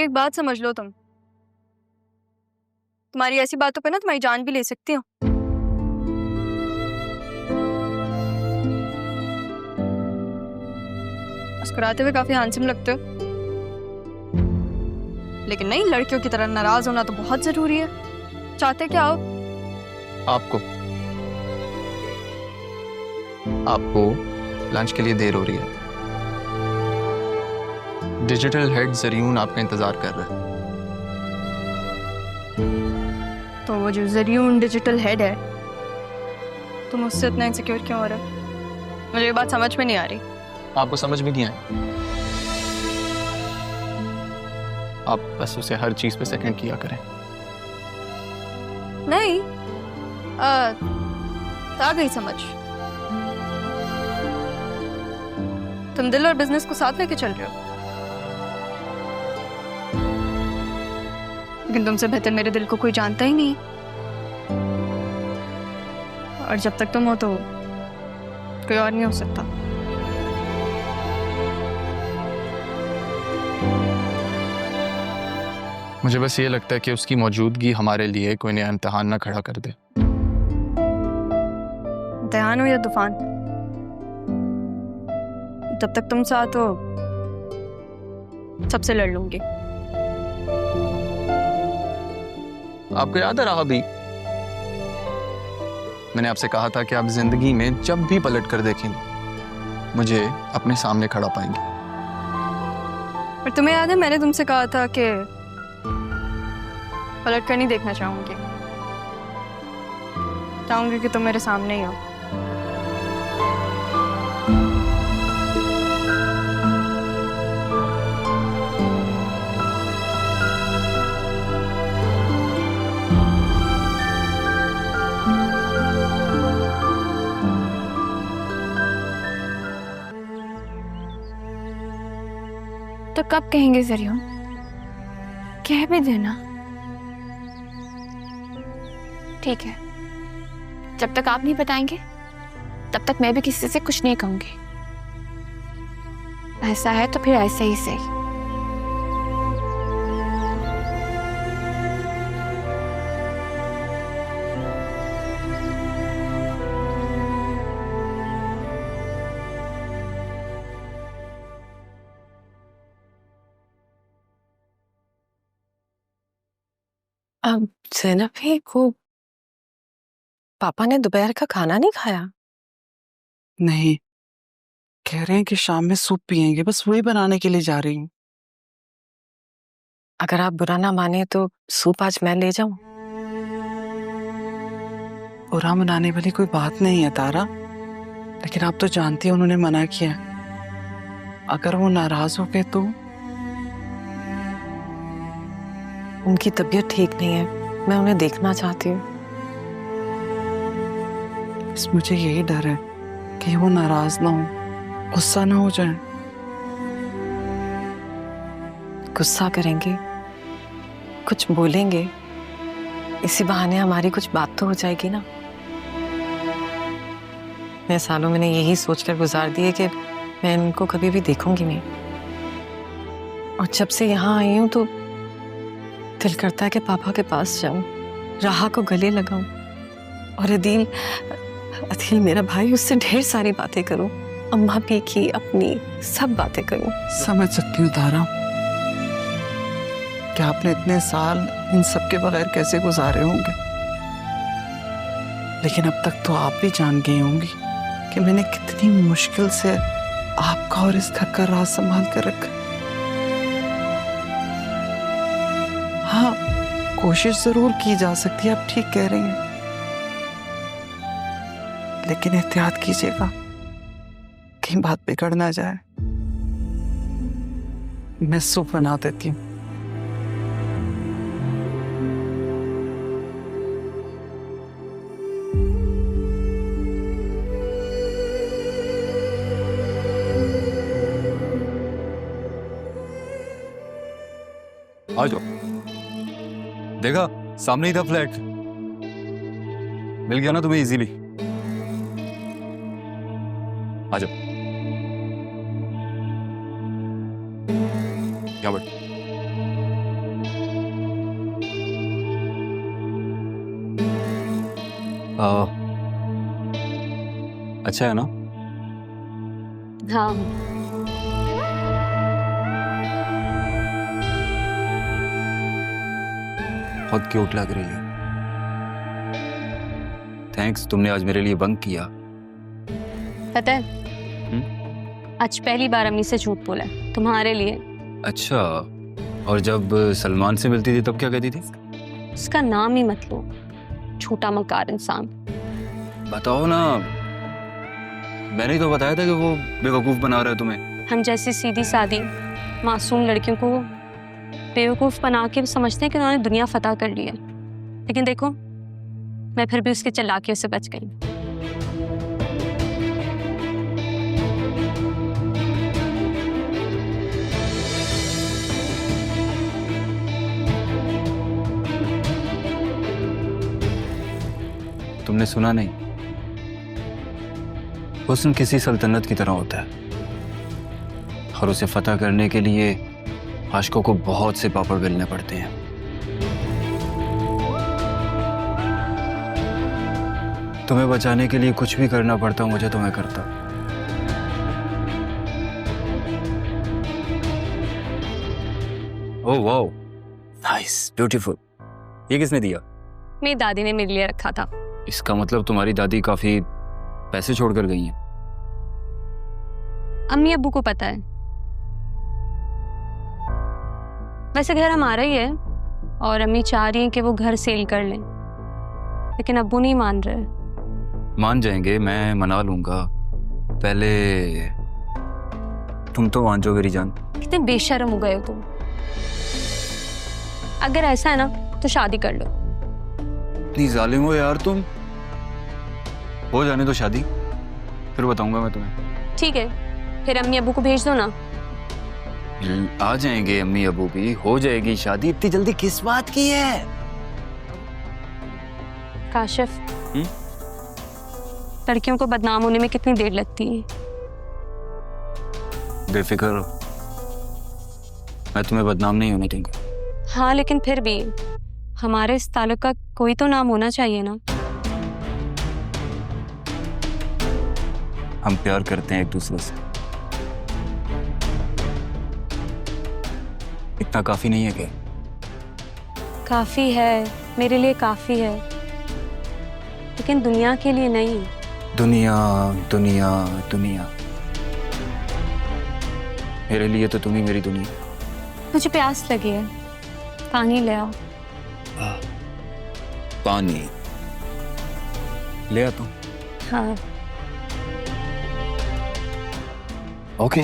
एक बात समझ लो, तुम्हारी ऐसी बातों पे ना तुम्हारी जान भी ले सकती हूँ। मुस्कुराते हुए काफी हैंडसम लगते हो, लेकिन नहीं, लड़कियों की तरह नाराज होना तो बहुत जरूरी है। चाहते क्या हो? आपको लंच के लिए देर हो रही है। डिजिटल हेड जरीन आपका इंतजार कर रहा है। तो वो जो जरीन डिजिटल हेड है, तुम उससे इतना इनसिक्योर क्यों हो रहे हो? मुझे ये बात समझ में नहीं आ रही। आपको समझ में नहीं आए? आप बस उसे हर चीज पे सेकंड किया करें। नहीं, आ गई समझ। तुम दिल और बिजनेस को साथ लेके चल रहे हो, लेकिन तुमसे बेहतर मेरे दिल को कोई जानता ही नहीं। और जब तक तुम हो तो कोई और नहीं हो सकता। मुझे बस ये लगता है कि उसकी मौजूदगी हमारे लिए कोई नया इम्तिहान ना खड़ा कर दे। इम्तिहान हो या तूफान, जब तक तुम साथ हो सबसे लड़ लूंगी। आपको याद है राबी, मैंने आपसे कहा था कि आप जिंदगी में जब भी पलट कर देखेंगे मुझे अपने सामने खड़ा पाएंगे। और तुम्हें याद है मैंने तुमसे कहा था कि पलट कर नहीं देखना चाहूंगी कि तुम मेरे सामने ही हो। तो कब कहेंगे जरियो? कह भी देना। ठीक है, जब तक आप नहीं बताएंगे तब तक मैं भी किसी से कुछ नहीं कहूंगी। ऐसा है तो फिर ऐसे ही सही। अब ज़ैनब भी को पापा ने दोपहर का खाना नहीं खाया? नहीं, कह रहे हैं कि शाम में सूप पियेंगे, बस वही बनाने के लिए जा रही हूँ। अगर आप बुरा ना माने तो सूप आज मैं ले जाऊं? बुरा मनाने वाली कोई बात नहीं है तारा, लेकिन आप तो जानती हैं उन्होंने मना किया। अगर वो नाराज हो गए तो? उनकी तबीयत ठीक नहीं है, मैं उन्हें देखना चाहती हूँ। बस मुझे यही डर है कि वो नाराज ना हो, गुस्सा ना हो जाए। गुस्सा करेंगे, कुछ बोलेंगे, इसी बहाने हमारी कुछ बात तो हो जाएगी ना। मैं सालों मैंने यही सोचकर गुजार दिए कि मैं इनको कभी भी देखूंगी नहीं, और जब से यहाँ आई हूं तो दिल करता है कि पापा के पास जाऊं, राहा को गले लगाऊं और अदील मेरा भाई, उससे ढेर सारी बातें करूं, अम्मा भी की अपनी सब बातें करूं। समझ सकती हूँ तारा कि आपने इतने साल इन सब के बगैर कैसे गुजारे होंगे, लेकिन अब तक तो आप भी जान गई होंगी कि मैंने कितनी मुश्किल से आपका और इस घर का राज संभाल कर रखा। हाँ, कोशिश जरूर की जा सकती है, आप ठीक कह रही हैं, लेकिन एहतियात कीजिएगा कहीं बात बिगड़ ना जाए। मैं सूप बना देती हूँ। आ जाओ, देखा सामने ही था फ्लैट, मिल गया ना तुम्हें इजीली। आ जाओ, यहाँ बैठ। अच्छा है ना? हाँ बहुत क्यूट लग रही है। थैंक्स, तुमने आज मेरे लिए बंक किया। पता है आज पहली बार अम्मी से झूठ बोला है, तुम्हारे लिए। अच्छा, और जब सलमान से मिलती थी तब क्या कहती थी? उसका नाम ही मत लो, छोटा मकार इंसान। बताओ ना, मैंने ही तो बताया था कि वो बेवकूफ बना रहा है तुम्हें। हम जैसी सीधी सादी मासूम लड़कियों को बेवकूफ बना के समझते हैं कि उन्होंने दुनिया फतह कर ली है, लेकिन देखो मैं फिर भी उसके चालाकियों से बच गई। तुमने सुना नहीं? हुस्न किसी सल्तनत की तरह होता है और उसे फतह करने के लिए आशिकों को बहुत से पापड़ बेलने पड़ते हैं। तुम्हें बचाने के लिए कुछ भी करना पड़ता मुझे, तो मैं करता। Oh wow, nice, beautiful. ये किसने दिया? मेरी दादी ने मेरे लिए रखा था। इसका मतलब तुम्हारी दादी काफी पैसे छोड़कर गई हैं। अम्मी अब्बू को पता है। वैसे घर हमारा ही है और अम्मी चाह रही हैं कि वो घर सेल कर लें, लेकिन अब्बू नहीं मान रहे। मान जाएंगे, मैं मना लूंगा। पहले तुम तो मान जाओ मेरी जान। कितने बेशर्म हो गए हो तुम। अगर ऐसा है ना तो शादी कर लो। इतनी जालिम हो यार तुम। हो जाने दो शादी, फिर बताऊंगा मैं तुम्हें। ठीक है, फिर अम्मी अब्बू को भेज दो ना। आ जाएंगे अम्मी अबू भी, हो जाएगी शादी। इतनी जल्दी किस बात की है? काशिफ, लड़कियों को बदनाम होने में कितनी देर लगती है। बेफिक्र हो, मैं तुम्हें बदनाम नहीं होने दूंगा। हाँ लेकिन फिर भी हमारे इस ताल्लुक का कोई तो नाम होना चाहिए ना। हम प्यार करते हैं एक दूसरे से, इतना काफी नहीं है क्या? काफी है, मेरे लिए काफी है, लेकिन दुनिया के लिए नहीं। दुनिया दुनिया दुनिया, मेरे लिए तो तुम ही मेरी दुनिया। मुझे प्यास लगी है, पानी ले आओ। पानी ले आता हूं। हाँ ओके।